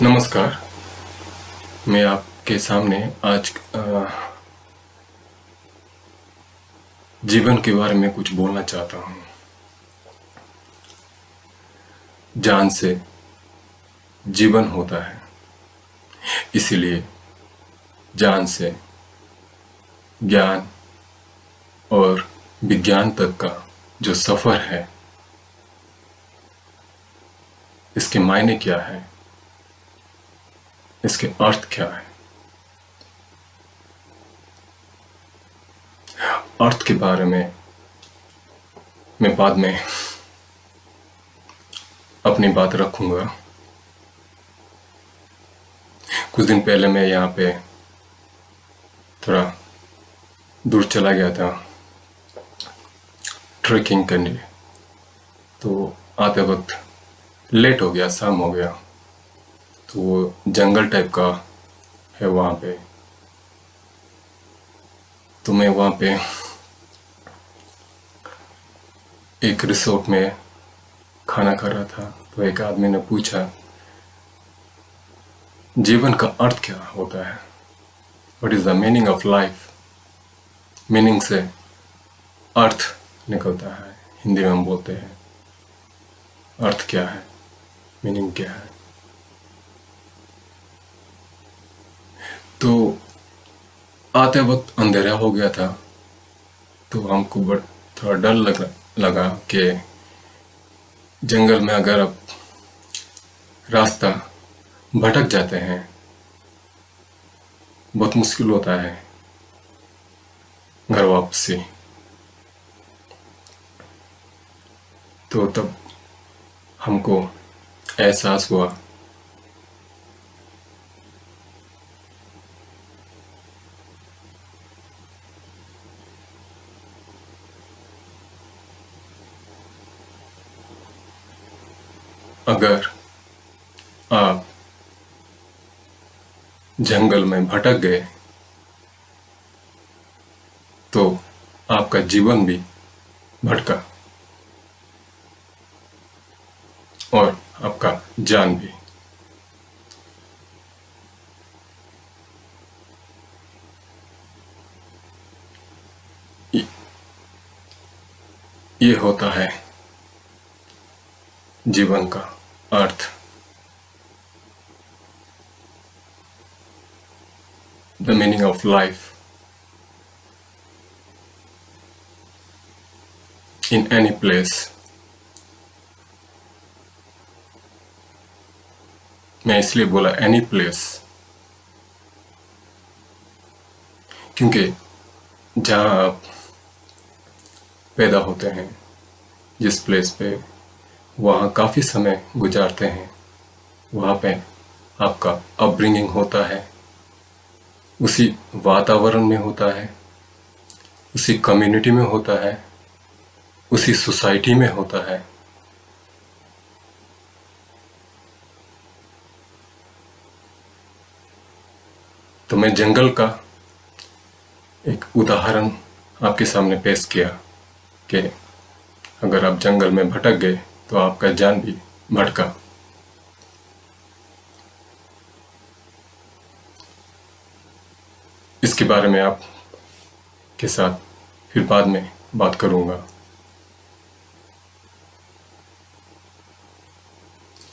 नमस्कार। मैं आपके सामने आज जीवन के बारे में कुछ बोलना चाहता हूँ। जान से जीवन होता है, इसीलिए जान से ज्ञान और विज्ञान तक का जो सफर है, इसके मायने क्या है, इसके अर्थ क्या है। अर्थ के बारे में मैं बाद में अपनी बात रखूंगा। कुछ दिन पहले मैं यहाँ पे थोड़ा दूर चला गया था ट्रैकिंग करने, तो आते वक्त लेट हो गया, शाम हो गया। तो वो जंगल टाइप का है वहाँ पे, तो मैं वहाँ पे एक रिसोर्ट में खाना खा रहा था। तो एक आदमी ने पूछा, जीवन का अर्थ क्या होता है? What is the meaning of life? Meaning से अर्थ निकलता है, हिंदी में हम बोलते हैं। अर्थ क्या है, मीनिंग क्या है? तो आते वक्त अंधेरा हो गया था, तो हमको थोड़ा डर लगा कि जंगल में अगर अब रास्ता भटक जाते हैं, बहुत मुश्किल होता है घर वापसी। तो तब हमको एहसास हुआ अगर आप जंगल में भटक गए तो आपका जीवन भी भटका और आपका जान भी। ये होता है जीवन का अर्थ। The meaning of life in any place। मैं इसलिए बोला any place क्योंकि जहाँ आप पैदा होते हैं, जिस प्लेस पे, वहाँ काफ़ी समय गुजारते हैं, वहाँ पे आपका अपब्रिंगिंग होता है, उसी वातावरण में होता है, उसी कम्युनिटी में होता है, उसी सोसाइटी में होता है। तो मैं जंगल का एक उदाहरण आपके सामने पेश किया कि अगर आप जंगल में भटक गए तो आपका जान भी भटका। इसके बारे में आप के साथ फिर बाद में बात करूंगा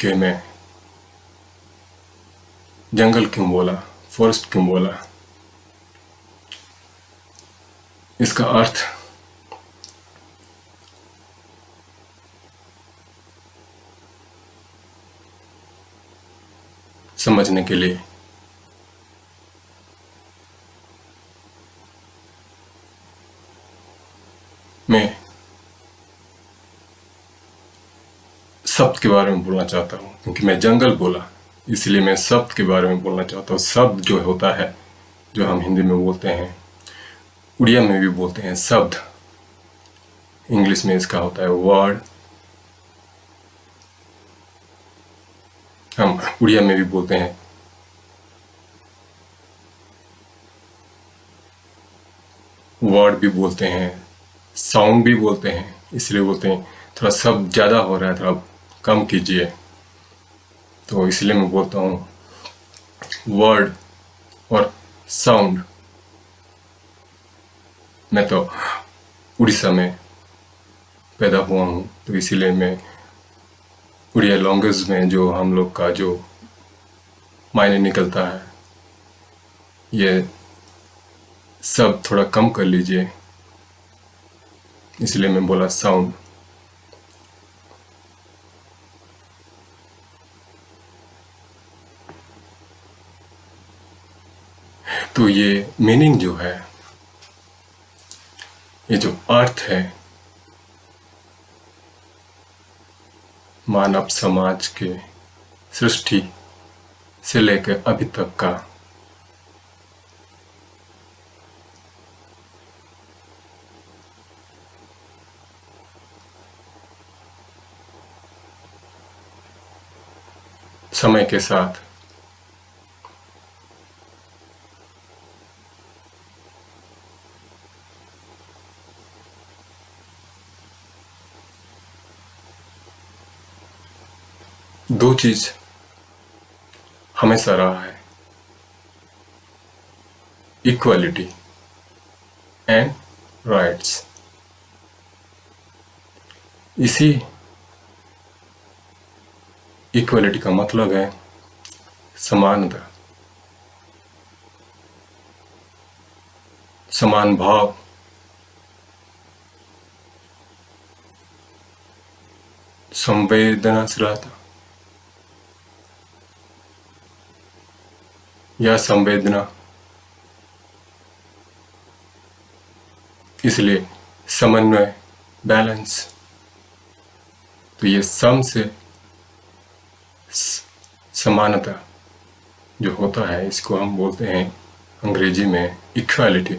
कि मैं जंगल क्यों बोला, फॉरेस्ट क्यों बोला, इसका अर्थ समझने के लिए मैं शब्द के बारे में बोलना चाहता हूँ। क्योंकि मैं जंगल बोला, इसलिए मैं शब्द के बारे में बोलना चाहता हूँ। शब्द जो होता है, जो हम हिंदी में बोलते हैं, उड़िया में भी बोलते हैं शब्द, इंग्लिश में इसका होता है वर्ड। हम उड़िया में भी बोलते हैं वर्ड भी बोलते हैं, साउंड भी बोलते हैं। इसलिए बोलते हैं थोड़ा शब्द ज़्यादा हो रहा है, थोड़ा कम कीजिए। तो इसलिए मैं बोलता हूँ वर्ड और साउंड। मैं तो उड़ीसा में पैदा हुआ हूँ, तो इसीलिए मैं उड़िया लैंग्वेज में जो हम लोग का जो मायने निकलता है, ये सब थोड़ा कम कर लीजिए, इसलिए मैं बोला साउंड। तो ये मीनिंग जो है, ये जो अर्थ है मानव समाज के सृष्टि से लेकर अभी तक का, समय के साथ दो चीज हमेशा रहा है, इक्वालिटी एंड राइट्स। इसी इक्वालिटी का मतलब है समानता, समान भाव, संवेदनशीलता या संवेदना। इसलिए समन्वय, बैलेंस। तो ये सम से समानता जो होता है, इसको हम बोलते हैं अंग्रेजी में इक्वालिटी।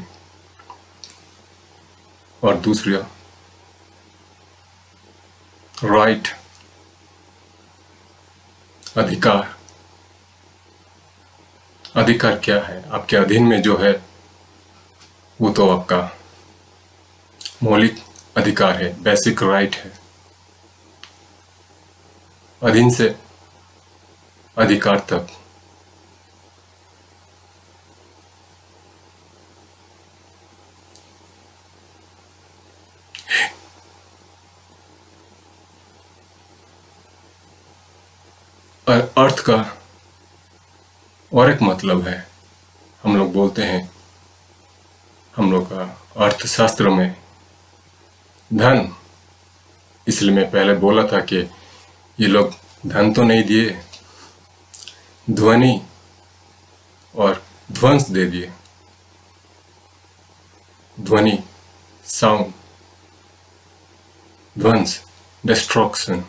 और दूसरा राइट, अधिकार। अधिकार क्या है? आपके अधीन में जो है वो तो आपका मौलिक अधिकार है, बेसिक राइट है। अधीन से अधिकार तक अर्थ का और एक मतलब है, हम लोग बोलते हैं, हम लोग का अर्थशास्त्र में धन। इसलिए मैं पहले बोला था कि ये लोग धन तो नहीं दिए, ध्वनि और ध्वंस दे दिए। ध्वनि, साउंड, ध्वंस, डिस्ट्रक्शन।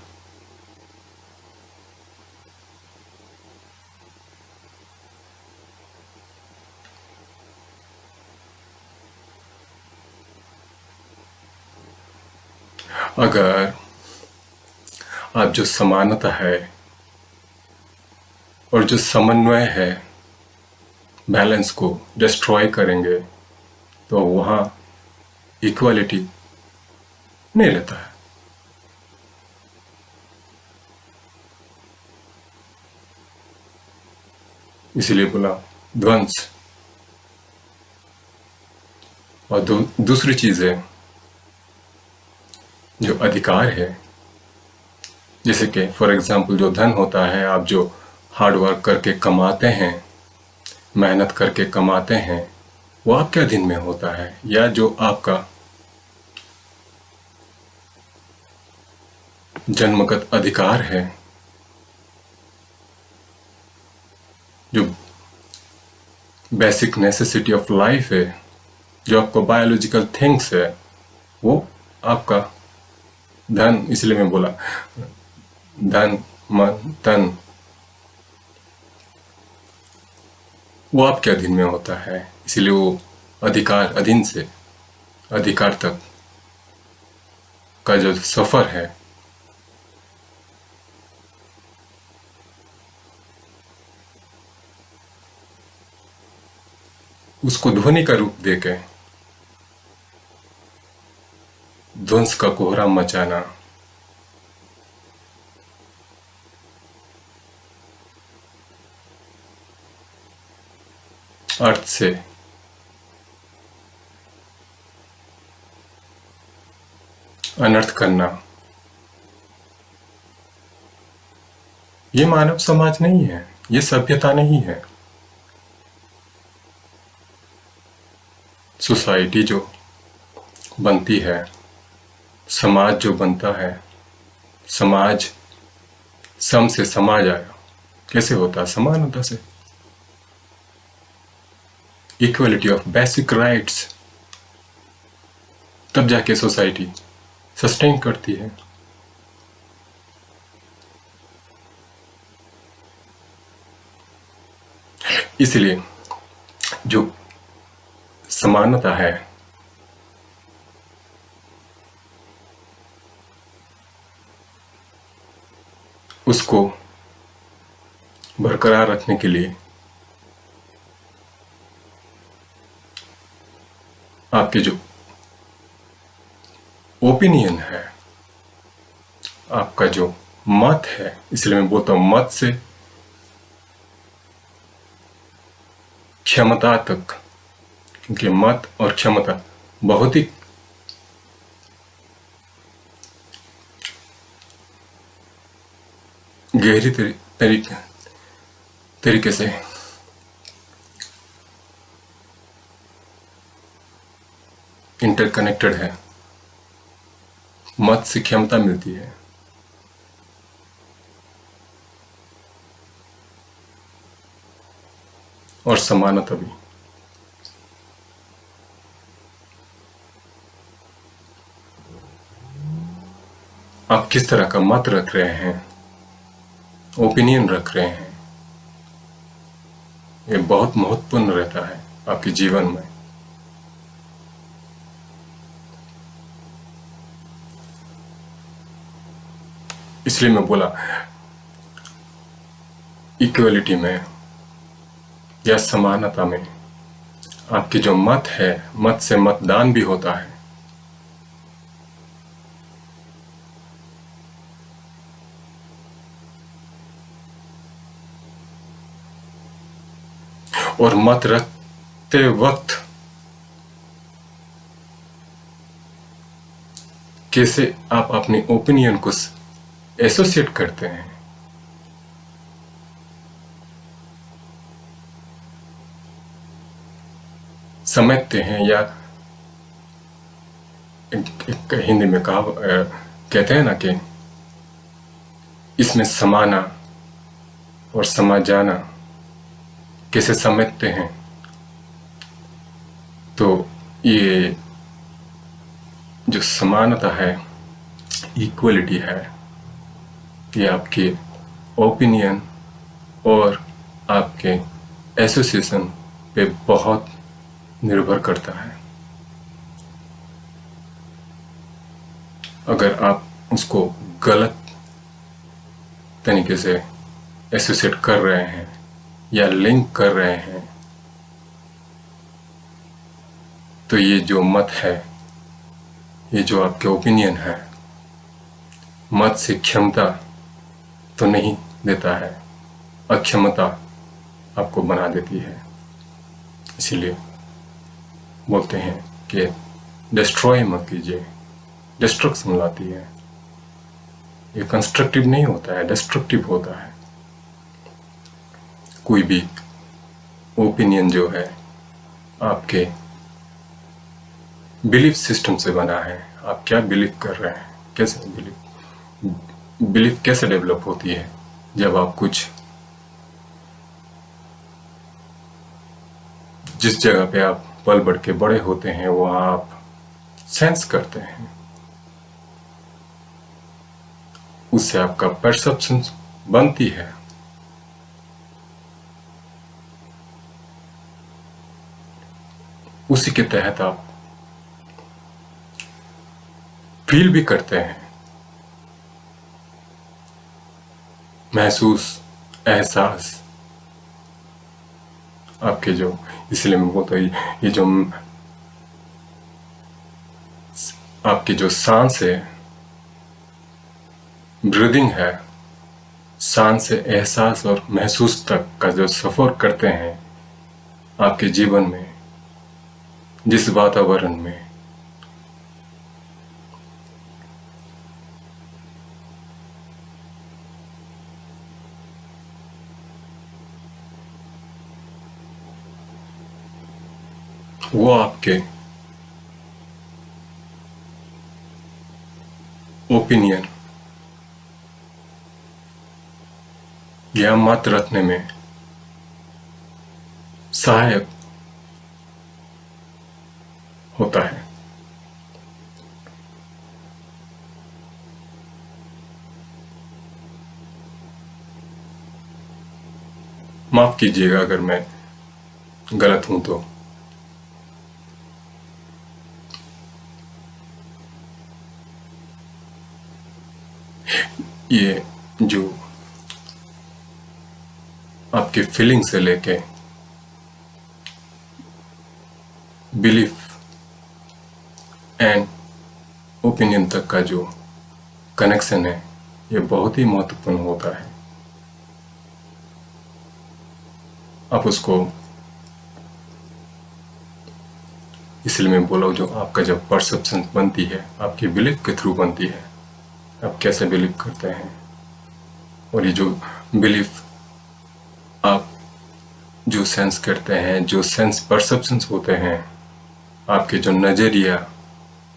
अगर आप जो समानता है और जो समन्वय है, बैलेंस को डिस्ट्रॉय करेंगे, तो वहां इक्वालिटी नहीं रहता है। इसलिए बोला ध्वंस। और दूसरी चीज है जो अधिकार है, जैसे कि फॉर एग्जाम्पल जो धन होता है, आप जो हार्ड वर्क करके कमाते हैं, मेहनत करके कमाते हैं, वो आपके अधीन में होता है। या जो आपका जन्मगत अधिकार है, जो बेसिक नेसेसिटी ऑफ लाइफ है, जो आपको बायोलॉजिकल थिंग्स है, वो आपका धन। इसलिए मैं बोला धन, मन, तन, वो आपके अधीन में होता है। इसलिए वो अधिकार, अधीन से अधिकार तक का जो सफर है, उसको ध्वनि का रूप देके ध्वंस का कोहरा मचाना, अर्थ से अनर्थ करना, ये मानव समाज नहीं है, ये सभ्यता नहीं है। सोसाइटी जो बनती है, समाज जो बनता है, समाज सम से समाज आया, कैसे होता है? समानता से, इक्वलिटी ऑफ बेसिक राइट्स, तब जाके सोसाइटी सस्टेन करती है। इसलिए जो समानता है, उसको बरकरार रखने के लिए आपके जो ओपिनियन है, आपका जो मत है, इसलिए मैं बोलता हूं मत से क्षमता तक, क्योंकि मत और क्षमता बहुत ही गहरी तरीके से इंटरकनेक्टेड है। मत से क्षमता मिलती है, और समानता भी। आप किस तरह का मत रख रहे हैं, ओपिनियन रख रहे हैं, ये बहुत महत्वपूर्ण रहता है आपके जीवन में। इसलिए मैं बोला इक्वलिटी में या समानता में आपकी जो मत है, मत से मतदान भी होता है। और मत रखते वक्त कैसे आप अपनी ओपिनियन को एसोसिएट करते हैं, समझते हैं, या एक हिंदी में कहा कहते हैं ना कि इसमें समाना और समझ जाना कैसे समझते हैं। तो ये जो समानता है, इक्वलिटी है, ये आपके ओपिनियन और आपके एसोसिएशन पे बहुत निर्भर करता है। अगर आप उसको गलत तरीके से एसोसिएट कर रहे हैं या लिंक कर रहे हैं, तो ये जो मत है, ये जो आपके ओपिनियन है, मत से क्षमता तो नहीं देता है, अक्षमता आपको बना देती है। इसीलिए बोलते हैं कि डिस्ट्रॉय मत कीजिए, डिस्ट्रक्शन लाती है। ये कंस्ट्रक्टिव नहीं होता है, डिस्ट्रक्टिव होता है। कोई भी ओपिनियन जो है आपके बिलीफ सिस्टम से बना है। आप क्या बिलीव कर रहे हैं, कैसे बिलीफ कैसे डेवलप होती है? जब आप कुछ जिस जगह पे आप पल बढ़ के बड़े होते हैं, वहां आप सेंस करते हैं, उससे आपका परसेप्शन बनती है। उसी के तहत आप फील भी करते हैं, महसूस, एहसास आपके जो, इसलिए मैं बोलता हूँ ये जो आपकी जो सांस है, ब्रीदिंग है, सांस से एहसास और महसूस तक का जो सफर करते हैं, आपके जीवन में, जिस वातावरण में वो आपके ओपिनियन या मत रखने में सहायक होता है। माफ कीजिएगा अगर मैं गलत हूं तो। ये जो आपके फीलिंग से लेके बिलीफ एंड ओपिनियन तक का जो कनेक्शन है, ये बहुत ही महत्वपूर्ण होता है। आप उसको, इसलिए मैं बोला जो आपका जब परसेप्शन बनती है, आपकी बिलीफ के थ्रू बनती है, आप कैसे बिलीव करते हैं, और ये जो बिलीफ आप जो सेंस करते हैं, जो सेंस परसेप्शंस होते हैं, आपके जो नजरिया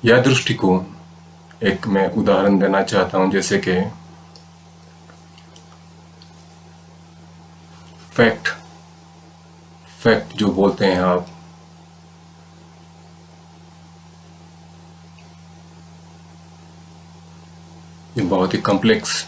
या दृष्टिकोण। एक मैं उदाहरण देना चाहता हूं, जैसे कि फैक्ट जो बोलते हैं आप, ये बहुत ही कॉम्प्लेक्स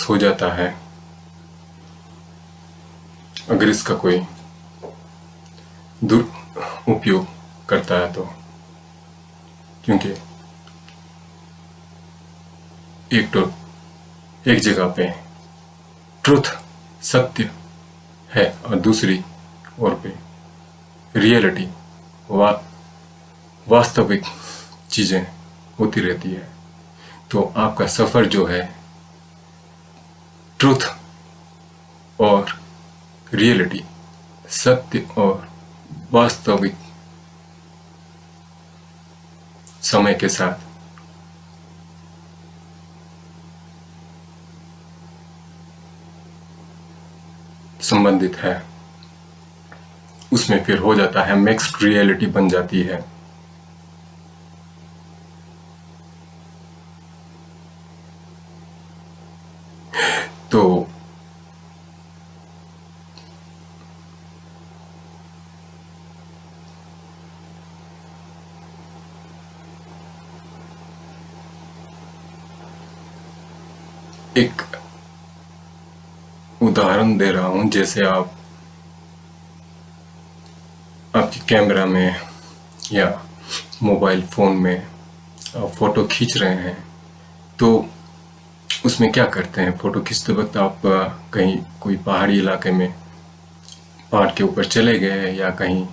हो जाता है अगर इसका कोई दुरुपयोग करता है तो। क्योंकि एक जगह पे ट्रुथ, सत्य है, और दूसरी ओर पे रियलिटी, वास्तविक चीजें होती रहती है। तो आपका सफर जो है ट्रुथ और रियलिटी, सत्य और वास्तविक समय के साथ संबंधित है। उसमें फिर हो जाता है मिक्स्ड रियलिटी बन जाती है। तो एक उदाहरण दे रहा हूं, जैसे आपके कैमरा में या मोबाइल फोन में आप फोटो खींच रहे हैं, तो उसमें क्या करते हैं, फोटो खींचते वक्त आप कहीं कोई पहाड़ी इलाके में पहाड़ के ऊपर चले गए या कहीं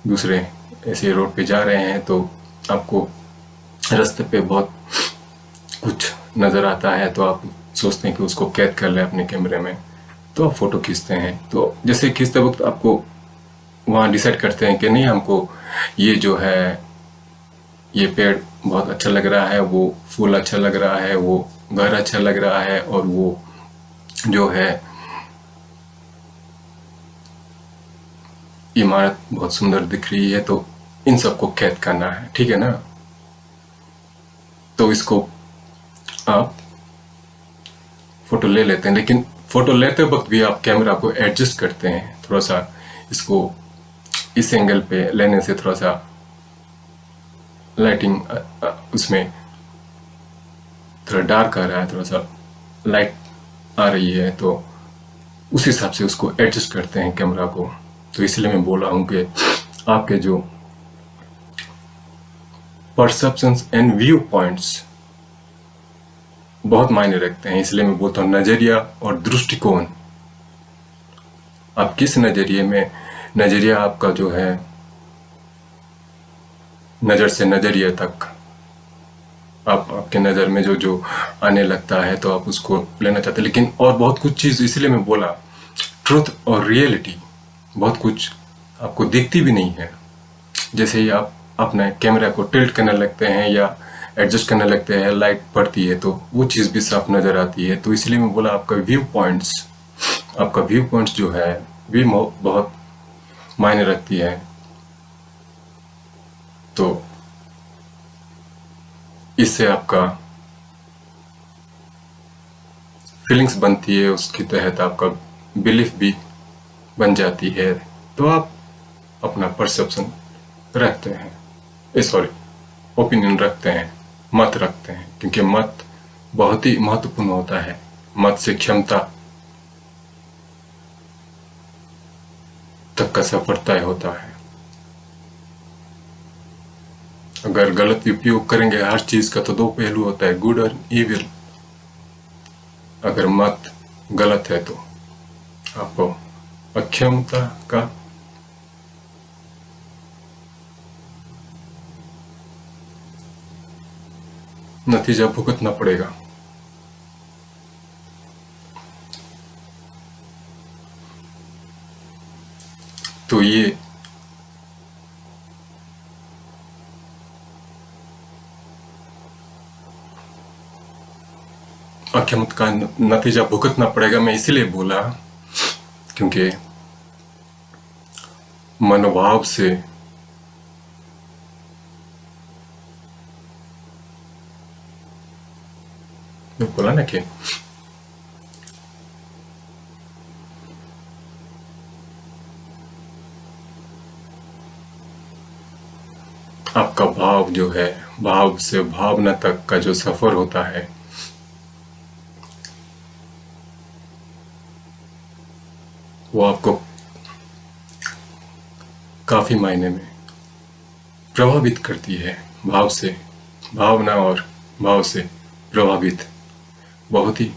दूसरे ऐसे रोड पे जा रहे हैं, तो आपको रास्ते पे बहुत कुछ नज़र आता है, तो आप सोचते हैं कि उसको कैद कर लें अपने कैमरे में, तो आप फोटो खींचते हैं। तो जैसे खींचते वक्त आपको वहाँ डिसाइड करते हैं कि नहीं, हमको ये जो है, ये पेड़ बहुत अच्छा लग रहा है, वो फूल अच्छा लग रहा है, वो घर अच्छा लग रहा है, और वो जो है इमारत बहुत सुंदर दिख रही है, तो इन सबको कैद करना है, ठीक है ना। तो इसको आप फोटो ले लेते हैं, लेकिन फोटो लेते वक्त भी आप कैमरा को एडजस्ट करते हैं थोड़ा सा। इसको इस एंगल पे लेने से थोड़ा सा लाइटिंग उसमें थोड़ा डार्क आ रहा है, थोड़ा सा लाइट आ रही है, तो उस हिसाब से उसको एडजस्ट करते हैं कैमरा को। तो इसलिए मैं बोल रहा हूँ कि आपके जो परसेप्शंस एंड व्यू पॉइंट्स बहुत मायने रखते हैं। इसलिए मैं बोलता हूँ नजरिया और दृष्टिकोण आप किस नज़रिए में, नज़रिया आपका जो है नज़र से नज़रिए तक, आपके नज़र में जो जो आने लगता है तो आप उसको लेना चाहते हैं। लेकिन और बहुत कुछ चीज़, इसलिए मैं बोला ट्रुथ और रियलिटी बहुत कुछ आपको दिखती भी नहीं है। जैसे ही आप अपने कैमरा को टिल्ट करने लगते हैं या एडजस्ट करने लगते हैं, लाइट पड़ती है तो वो चीज़ भी साफ नज़र आती है। तो इसलिए मैं बोला आपका व्यू पॉइंट्स जो है भी बहुत मायने रखती है। तो इससे आपका फीलिंग्स बनती है, उसके तहत आपका बिलीफ भी बन जाती है। तो आप अपना परसेप्शन रखते हैं, सॉरी, ओपिनियन रखते हैं, मत रखते हैं, क्योंकि मत बहुत ही महत्वपूर्ण होता है। मत से क्षमता तक का सफर तय होता है। अगर गलत उपयोग करेंगे हर चीज का तो दो पहलू होता है, गुड और इविल। अगर मत गलत है तो आपको अक्षमता का नतीजा भुगतना पड़ेगा। तो ये अक्षमता का नतीजा भुगतना पड़ेगा, मैं इसीलिए बोला क्योंकि मनोभाव से मैं बोला ना कि आपका भाव जो है, भाव से भावना तक का जो सफर होता है, वो आपको काफी मायने में प्रभावित करती है। भाव से भावना और भाव से प्रभावित बहुत ही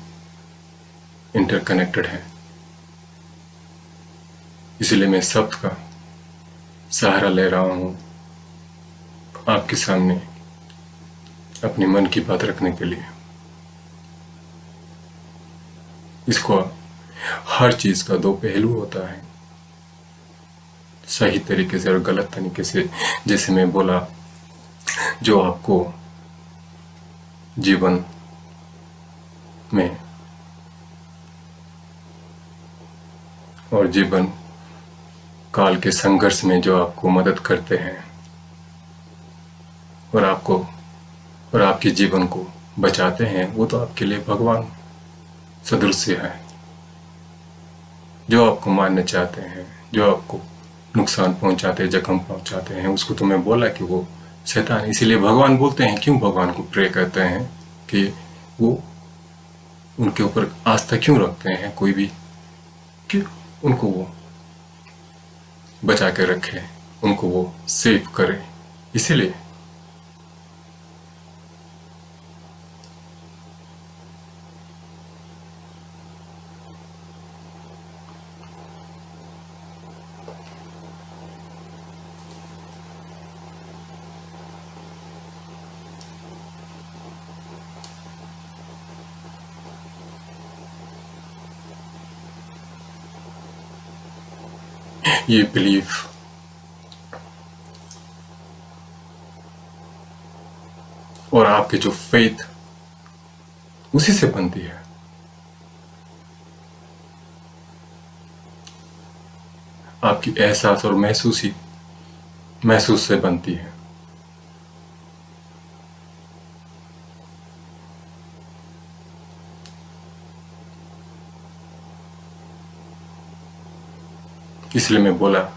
इंटरकनेक्टेड है। इसलिए मैं शब्द का सहारा ले रहा हूं आपके सामने अपने मन की बात रखने के लिए। इसको हर चीज का दो पहलू होता है, सही तरीके से और गलत तरीके से। जैसे मैं बोला, जो आपको जीवन में और जीवन काल के संघर्ष में जो आपको मदद करते हैं और आपके जीवन को बचाते हैं, वो तो आपके लिए भगवान सदृश है। जो आपको मारना चाहते हैं, जो आपको नुकसान पहुंचाते हैं, जख्म पहुंचाते हैं, उसको तो मैं बोला कि वो शैतान। इसीलिए भगवान बोलते हैं, क्यों भगवान को प्रे करते हैं कि वो उनके ऊपर आस्था क्यों रखते हैं कोई भी, कि उनको वो बचा के रखे, उनको वो सेव करे। इसीलिए ये बिलीफ और आपकी जो फेथ उसी से बनती है। आपकी एहसास और महसूस से बनती है। इसलिए मैं बोला कि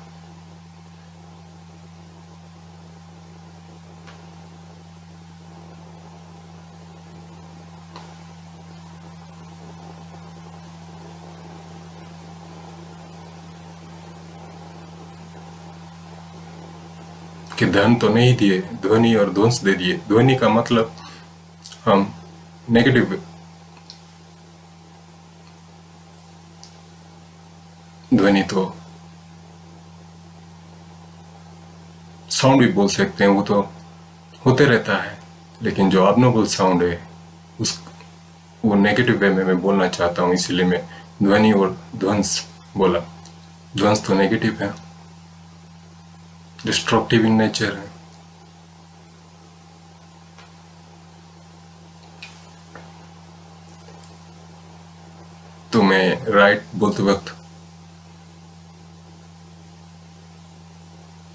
धन तो नहीं दिए, ध्वनि और ध्वंस दे दिए। ध्वनि का मतलब हम ध्वनि तो साउंड भी बोल सकते हैं, वो तो होते रहता है, लेकिन जो abnormal साउंड है उस वो नेगेटिव वे में मैं बोलना चाहता हूँ, इसीलिए मैं ध्वनि और ध्वंस बोला। ध्वंस तो नेगेटिव है, डिस्ट्रक्टिव इन नेचर है। तो मैं राइट बोलते वक्त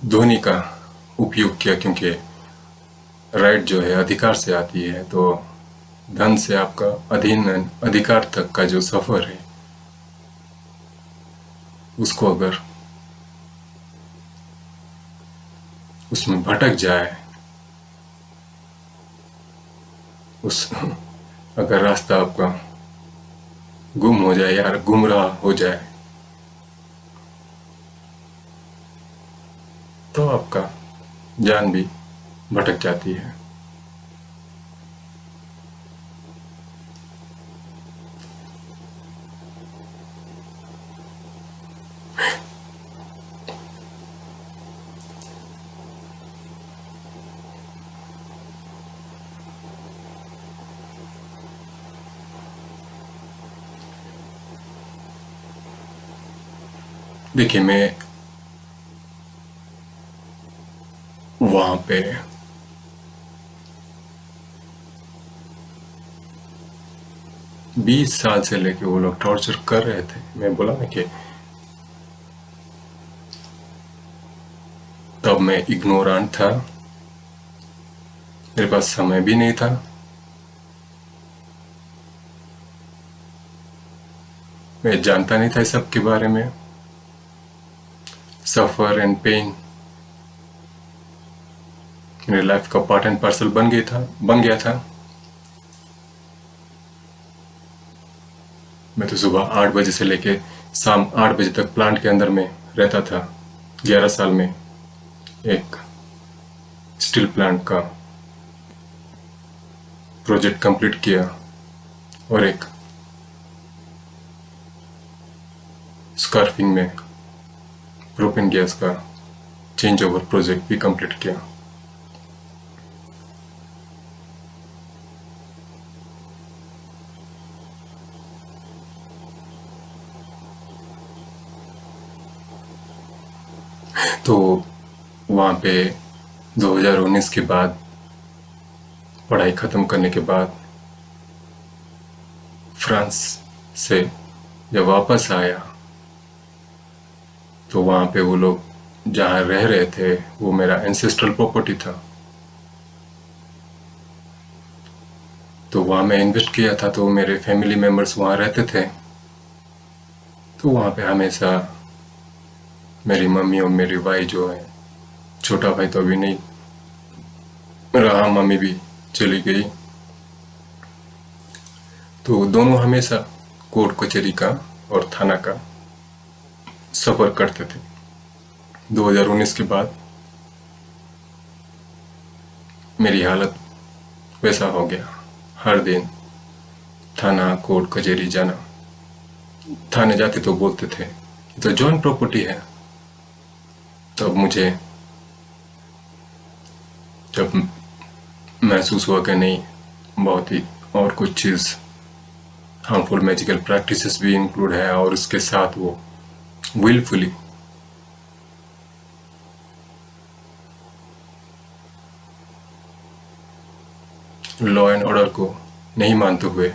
ध्वनि का उपयोग किया, क्योंकि राइट जो है अधिकार से आती है, तो धन से आपका अधीन अधिकार तक का जो सफर है उसको अगर उसमें भटक जाए, उस अगर रास्ता आपका गुम हो जाए या गुमराह हो जाए, तो आपका जान भी भटक जाती है। देखिए, मैं वहां पे 20 साल से लेके वो लोग टॉर्चर कर रहे थे। मैं बोला ना कि तब मैं इग्नोरेंट था, मेरे पास समय भी नहीं था, मैं जानता नहीं था इस सब के बारे में। सफर एंड पेन मेरे लाइफ का पार्ट एंड पार्सल बन गया था। मैं तो सुबह 8 बजे से लेके शाम 8 बजे तक प्लांट के अंदर में रहता था। 11 साल में एक स्टील प्लांट का प्रोजेक्ट कंप्लीट किया और एक स्कार्फिंग में प्रोपेन गैस का चेंज ओवर प्रोजेक्ट भी कंप्लीट किया। तो वहाँ पे 2019 के बाद पढ़ाई ख़त्म करने के बाद फ्रांस से जब वापस आया, तो वहाँ पे वो लोग जहाँ रह रहे थे वो मेरा एंसेस्ट्रल प्रॉपर्टी था। तो वहाँ मैं इन्वेस्ट किया था, तो मेरे फैमिली मेम्बर्स वहाँ रहते थे। तो वहाँ पे हमेशा मेरी मम्मी और मेरी भाई जो है, छोटा भाई तो अभी नहीं रहा, मम्मी भी चली गई, तो दोनों हमेशा कोर्ट कचहरी का और थाना का सफ़र करते थे। 2019 के बाद मेरी हालत वैसा हो गया, हर दिन थाना कोर्ट कचहरी जाना। थाने जाते तो बोलते थे ये तो जॉइंट प्रॉपर्टी है। तब मुझे जब महसूस हुआ कि नहीं, बहुत ही और कुछ चीज़ हार्मफुल मैजिकल प्रैक्टिसेस भी इंक्लूड है, और उसके साथ वो विलफुली लॉ एंड ऑर्डर को नहीं मानते हुए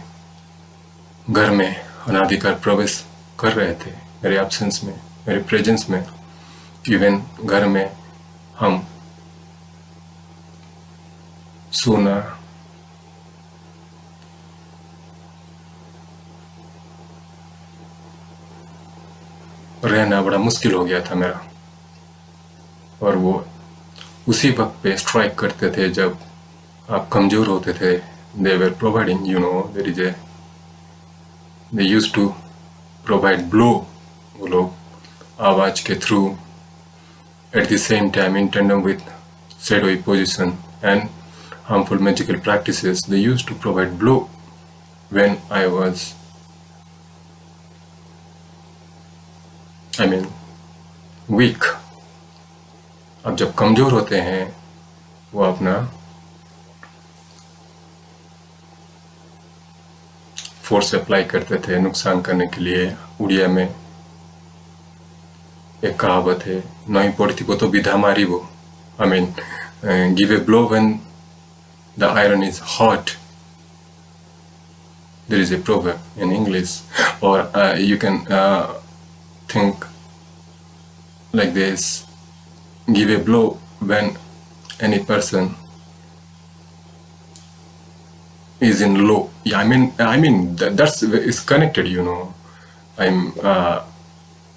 घर में अनाधिकार प्रवेश कर रहे थे, मेरे एब्सेंस में, मेरे प्रेजेंस में। इवन घर में हम सोना, रहना बड़ा मुश्किल हो गया था मेरा। और वो उसी वक्त पे स्ट्राइक करते थे जब आप कमज़ोर होते थे। They were providing, you know, there is a, they use to provide blow, वो लोग आवाज़ के through, at the same time in tandem with shadowy position and harmful magical practices, they used to provide blow when I I mean weak. अब जब कमजोर होते हैं वो अपना फोर्स अप्लाई करते थे नुकसान करने के लिए। उड़िया में एक कहावत है, नहीं पड़ती को तो विधा मारी वो। I mean give a blow when the iron is hot. There is a proverb in English, or you can think like this: give a blow when any person is in low. Yeah, that's is connected, you know.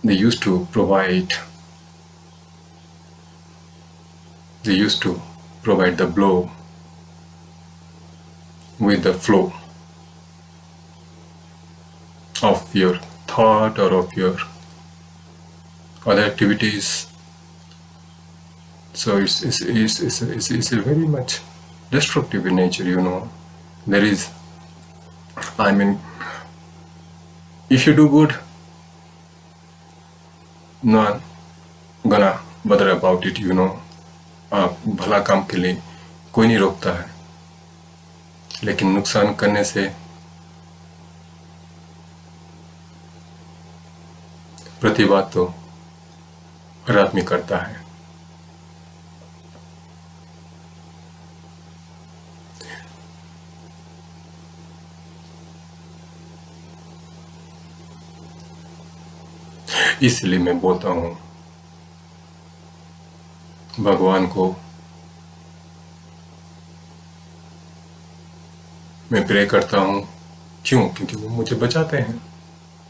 They used to provide. They used to provide the blow with the flow of your thought or of your other activities. So it's a very much destructive in nature, you know. There is, I mean, if you do good, no one gonna bother about it, you know. आप भला काम के लिए कोई नहीं रोकता है, लेकिन नुकसान करने से प्रतिवाद तो हर आदमी करता है। इसलिए मैं बोलता हूं भगवान को मैं प्रे करता हूं। क्यों? क्योंकि वो मुझे बचाते हैं।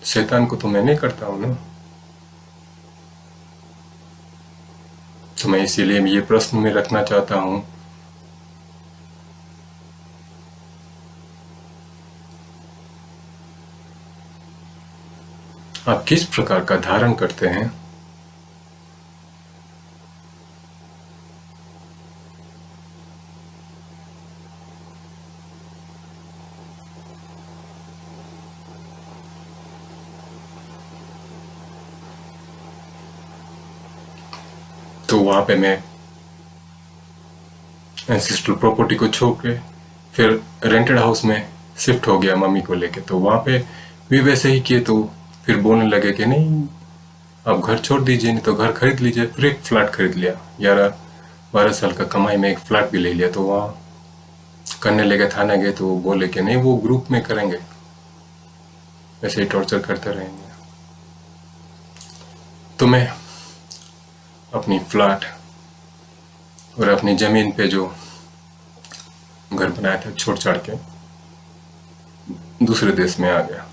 शैतान को तो मैं नहीं करता हूं ना। तो मैं इसीलिए ये प्रश्न में रखना चाहता हूं, आप किस प्रकार का धारण करते हैं? तो वहां पे मैं एंसेस्ट्रल प्रॉपर्टी को छोड़ के फिर रेंटेड हाउस में शिफ्ट हो गया मम्मी को लेके। तो वहां पे भी वैसे ही किए। तो फिर बोलने लगे कि नहीं, आप घर छोड़ दीजिए, नहीं तो घर खरीद लीजिए। फिर एक फ्लैट खरीद लिया। 11-12 साल का कमाई में एक फ्लैट भी ले लिया। तो वहाँ करने लगे, थाने गए तो वो बोले कि नहीं, वो ग्रुप में करेंगे, ऐसे ही टॉर्चर करते रहेंगे। तो मैं अपनी फ्लैट और अपनी जमीन पे जो घर बनाया था छोड़ छाड़ के दूसरे देश में आ गया।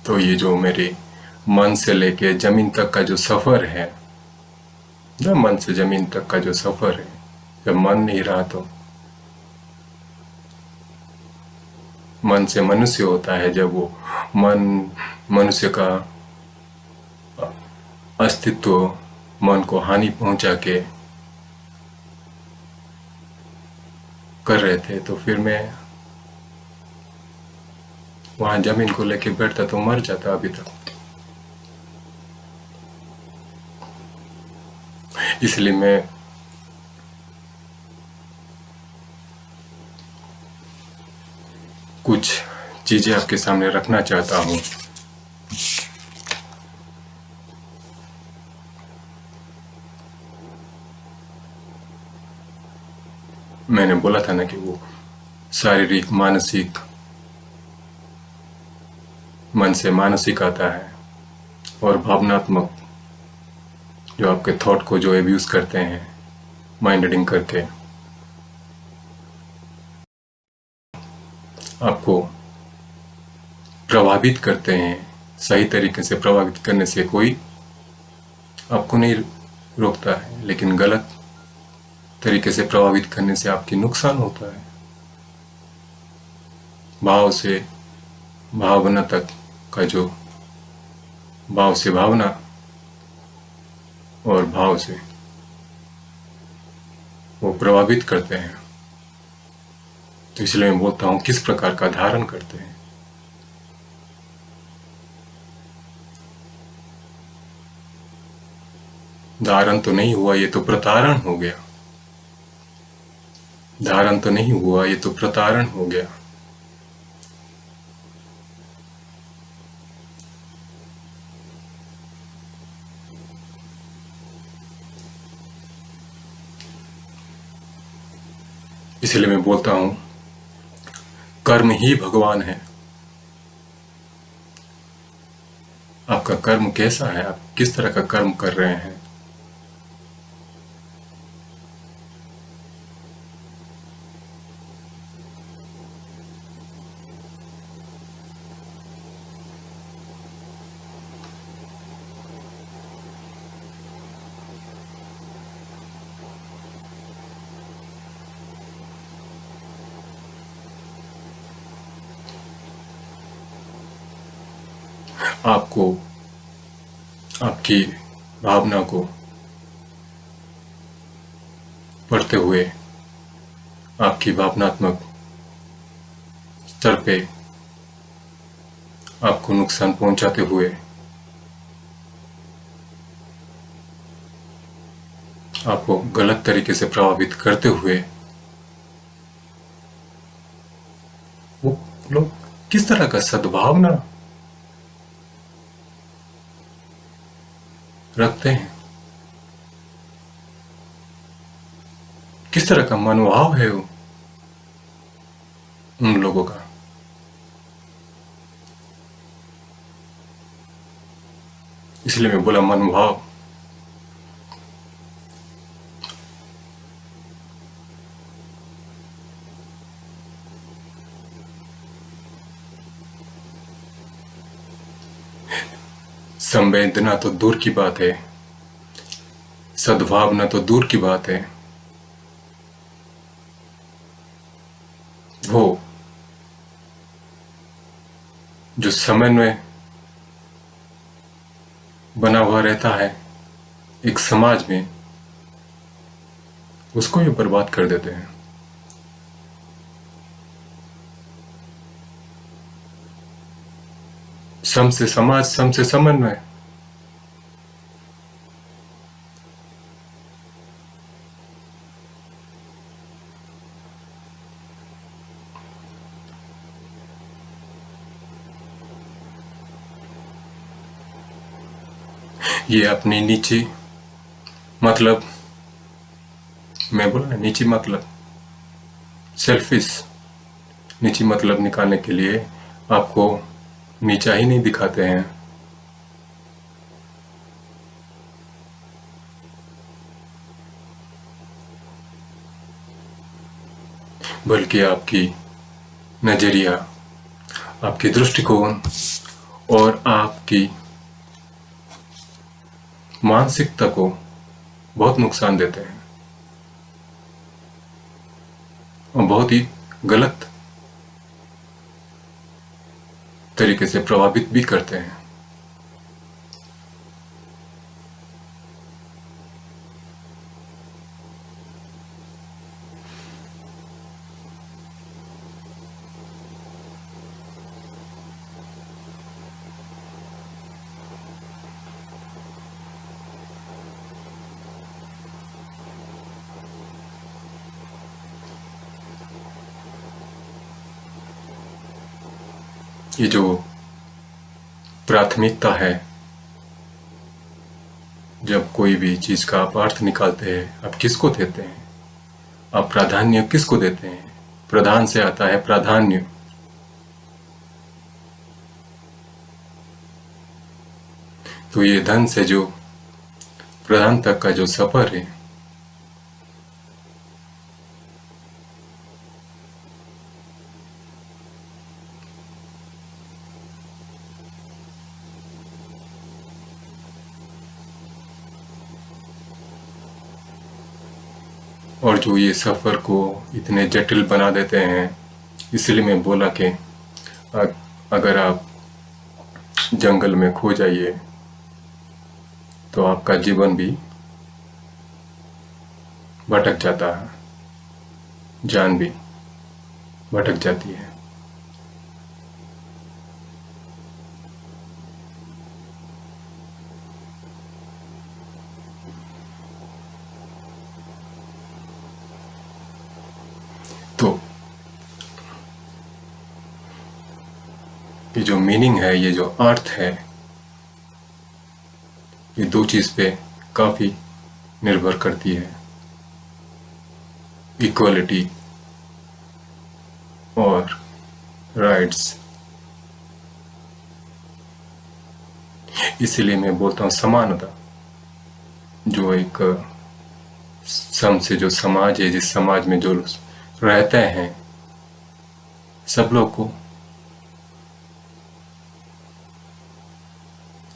तो ये जो मेरे मन से लेके जमीन तक का जो सफर है, ना, मन से जमीन तक का जो सफर है, जब मन नहीं रहा तो मन से मनुष्य होता है। जब वो मन, मनुष्य का अस्तित्व मन को हानि पहुंचा के कर रहे थे, तो फिर मैं वहां जमीन को लेके बैठता तो मर जाता अभी तक। इसलिए मैं कुछ चीजें आपके सामने रखना चाहता हूं। मैंने बोला था ना कि वो शारीरिक, मानसिक, मन से मानसिक आता है, और भावनात्मक जो आपके थॉट को जो एब्यूज करते हैं माइंड रीडिंग करके, आपको प्रभावित करते हैं। सही तरीके से प्रभावित करने से कोई आपको नहीं रोकता है, लेकिन गलत तरीके से प्रभावित करने से आपकी नुकसान होता है। भाव से भावना तक का जो भाव से भावना और भाव से वो प्रभावित करते हैं। तो इसलिए मैं बोलता हूं किस प्रकार का धारण करते हैं। धारण तो नहीं हुआ, ये तो प्रतारण हो गया। धारण तो नहीं हुआ, ये तो प्रतारण हो गया। इसलिए मैं बोलता हूं, कर्म ही भगवान है। आपका कर्म कैसा है, आप किस तरह का कर्म कर रहे हैं। आपको आपकी भावना को पढ़ते हुए, आपकी भावनात्मक स्तर पे आपको नुकसान पहुंचाते हुए, आपको गलत तरीके से प्रभावित करते हुए वो लोग किस तरह का सद्भावना रखते हैं, किस तरह का मनोभाव है वो उन लोगों का। इसलिए मैं बोला मनोभाव। संवेदना तो दूर की बात है, सद्भावना तो दूर की बात है। वो जो समन्वय बना हुआ रहता है एक समाज में, उसको ही बर्बाद कर देते हैं। सम से समाज, सम से समन्वय। ये अपनी नीचे मतलब, मैं बोला ना नीचे मतलब, सेल्फिश नीचे मतलब निकालने के लिए आपको नीचा ही नहीं दिखाते हैं। बल्कि आपकी नजरिया, आपकी दृष्टिकोण और आपकी मानसिकता को बहुत नुकसान देते हैं और बहुत ही गलत तरीके से प्रभावित भी करते हैं। ये जो प्राथमिकता है, जब कोई भी चीज का आप अर्थ निकालते हैं, आप किसको देते हैं, आप प्राधान्य किसको देते हैं। प्रधान से आता है प्राधान्य। तो ये धन से जो प्रधान तक का जो सफर है, और जो ये सफर को इतने जटिल बना देते हैं, इसलिए मैं बोला कि अगर आप जंगल में खो जाइए तो आपका जीवन भी भटक जाता है, जान भी भटक जाती है। ये जो मीनिंग है, ये जो अर्थ है, ये दो चीज पे काफी निर्भर करती है, इक्वलिटी और राइट्स। इसीलिए मैं बोलता हूँ समानता, जो एक सम से जो समाज है, जिस समाज में जो रहते हैं, सब लोग को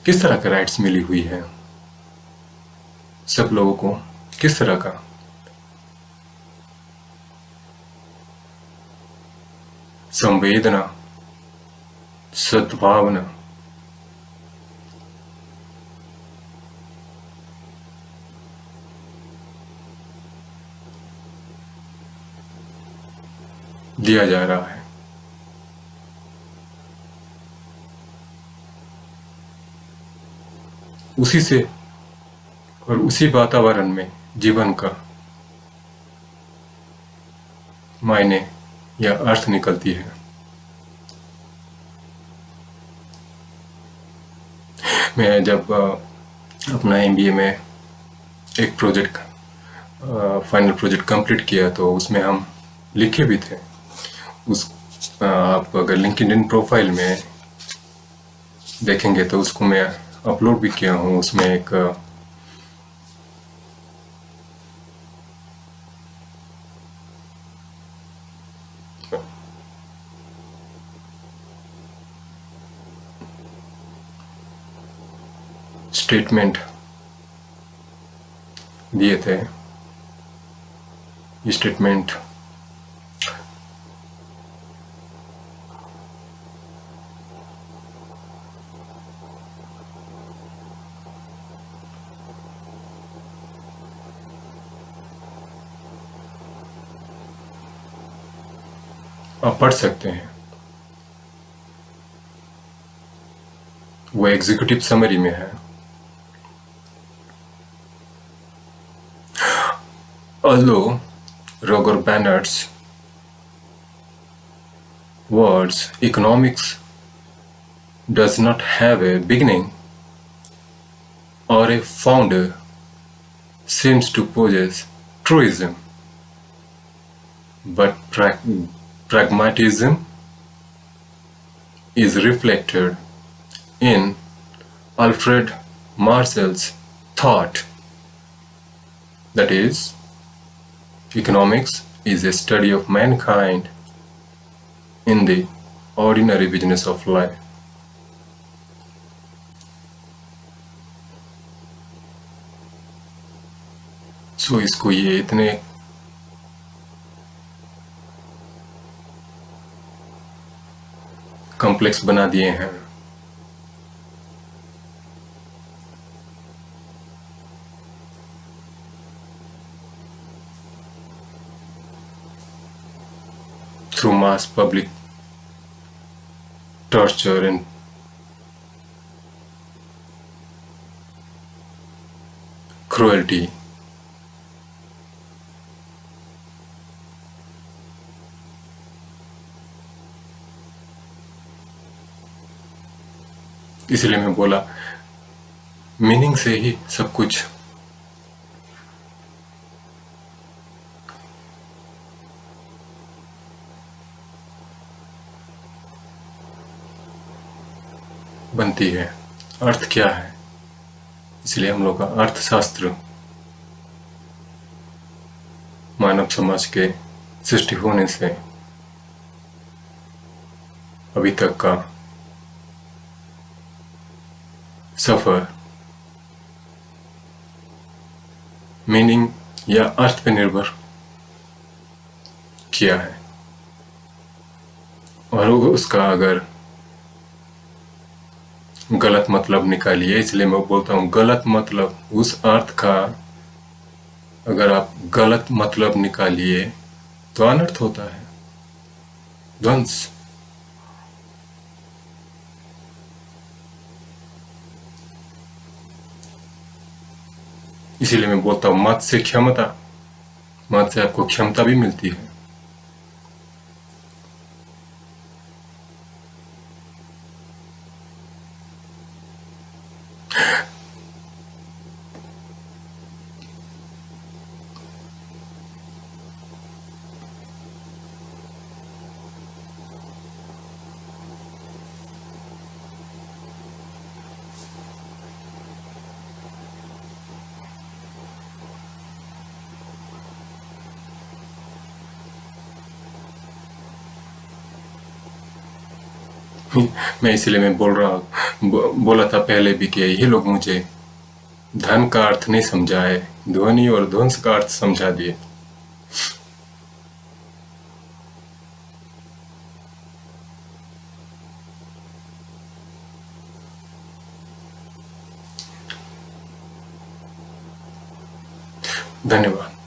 किस तरह का राइट्स मिली हुई है, सब लोगों को किस तरह का संवेदना, सद्भावना, दिया जा रहा है। उसी से और उसी वातावरण में जीवन का मायने या अर्थ निकलती है। मैं जब अपना एमबीए में एक प्रोजेक्ट, फाइनल प्रोजेक्ट कंप्लीट किया, तो उसमें हम लिखे भी थे। आप अगर लिंक्डइन प्रोफाइल में देखेंगे तो उसको मैं अपलोड भी किया हूँ। उसमें एक स्टेटमेंट दिए थे। ये स्टेटमेंट आप पढ़ सकते हैं। वो एग्जीक्यूटिव समरी में है। Although Roger Banner's words, economics does not have a beginning or a founder, seems to possess truism, but pragmatism is reflected in Alfred Marshall's thought, that is, economics is a study of mankind in the ordinary business of life. सो इसको ये इतने complex बना दिए हैं। Through mass public torture and cruelty, इसलिए मैं बोला meaning से ही सब कुछ बनती है। अर्थ क्या है, इसलिए हम लोग का अर्थशास्त्र मानव समाज के सृष्टि होने से अभी तक का सफर मीनिंग या अर्थ पे निर्भर किया है। और उसका अगर गलत मतलब निकालिए, इसलिए मैं बोलता हूँ गलत मतलब, उस अर्थ का अगर आप गलत मतलब निकालिए तो अनर्थ होता है, ध्वंस। इसीलिए मैं बोलता हूँ मत से क्षमता, मत से आपको क्षमता भी मिलती है। मैं इसलिए मैं बोला था पहले भी कि ये लोग मुझे धन का अर्थ नहीं समझाए, ध्वनि और ध्वंस का अर्थ समझा दिए। धन्यवाद।